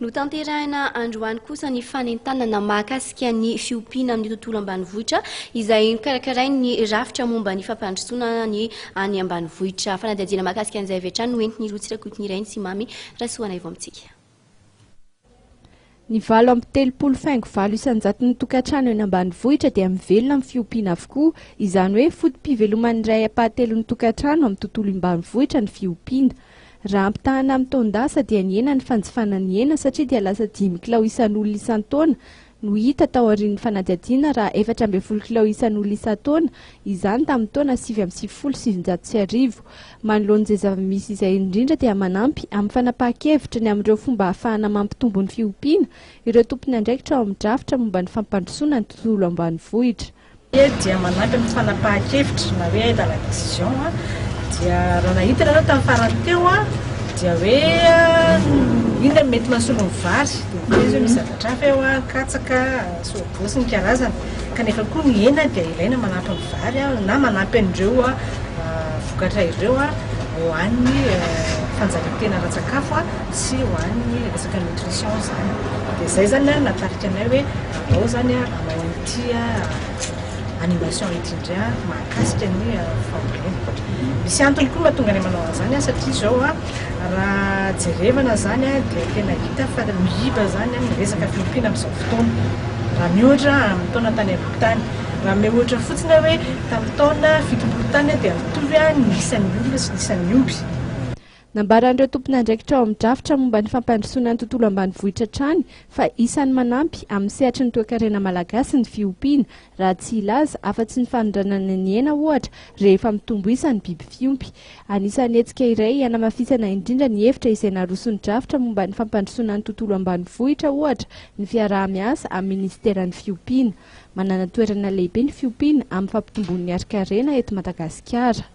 Notanterahana androany kosa ny fanentanana mahakasika ny Fiompiana amin'ny tontolo ambanivohitra izay nokarakarain'ny drafitra momba ny fampandrosoana ny any ambanivohitra. Fanadihadiana mahakasika an'izay avy hatrany no entiny rotsirakotiny iray ny Simamy rasoana ivo amintsika. Ny valo amby telopolo faingo valo isan-jaton'ny tokantrano eny ambanivohitra dia mivelona amin'ny Fiompiana avokoa, izany hoe fotom-piveloman'ny iray apahatelon'ny tokantrano amin'ny tontolo ambanivohitra ny Fiompiana. Raha ampitahana amin'ny taondasa dia ny hena ny fanjifana ny hena satria dia lasa 10 kilao isan'olona isan-taona no hita tao aorian'ny fanadihadiana raha 14 kilao isan'olona isan-taona, izany tamin'ny taona 1970. Manoloan'izay zava-misy izay indrindra dia manampy amin'ny fanapahan-kevitra ny amin'ireo fomba ahafahana mampitombo ny Fiompiana ireo tompony andraikitra ao amin'ny drafitra momba ny fampandrosoana ny tontolo ambanivohitra. Dia manampy amin'ny fanapahan-kevitra na hoe dans la décision dia raha nahita ianareo tamin'ny farany teo dia hoe ina mety mahasolo ny vary dia izy hoe misy zavatra hafa eo katsaka soabosy ny karazana kanefa koa ny hena dia ilaina manampy ny vary na manampy an'ireo vokatra ireo ho an'ny fanjarian-tena ara-tsakafo sy ho an'ny resaka nutrition zany. Dia izay zany natarika anay hoe ao zany hanao an'ity animation itindry mahakasika ny fampandrosoana. Misy antony koa mahatonga anay manao an'izany satria zao raha jerevana zany dia tena hita fa mihiba zany ny resaka Fiompiana amin'izao fotoana. Raha mihoatra amin'ny taona tany aloha-tany, raha mihoatra fotsiny hoe tamin'ny taona 70 tany dia mitovy ny isan'ny olona sy ny isan'ny omby. Nambaran'ireo tompony andraikitra ao amin'ny drafitra momba ny fampandrosoana ny tontolo ambanivohitra trany fa isan'ny manampy amin'ny sehatry ny toe-karena malagasy ny Fiompiana raha tsy ilaza afa-tsy ny fanondranana ny hena ohatra rehefa mitombo isa ny biby fiompy. Anisan'ny hetsika iray hanamafisana indrindra ny hevitra izay naroson'ny drafitra momba ny fampandrosoana ny tontolo ambanivohitra ohatra ny fiaraha-miasa amin'ny ministeran'ny Fiompiana. Manana toerana lehibe ny Fiompiana amin'ny fampitomboan'ny ari-karena eto Madagasikara.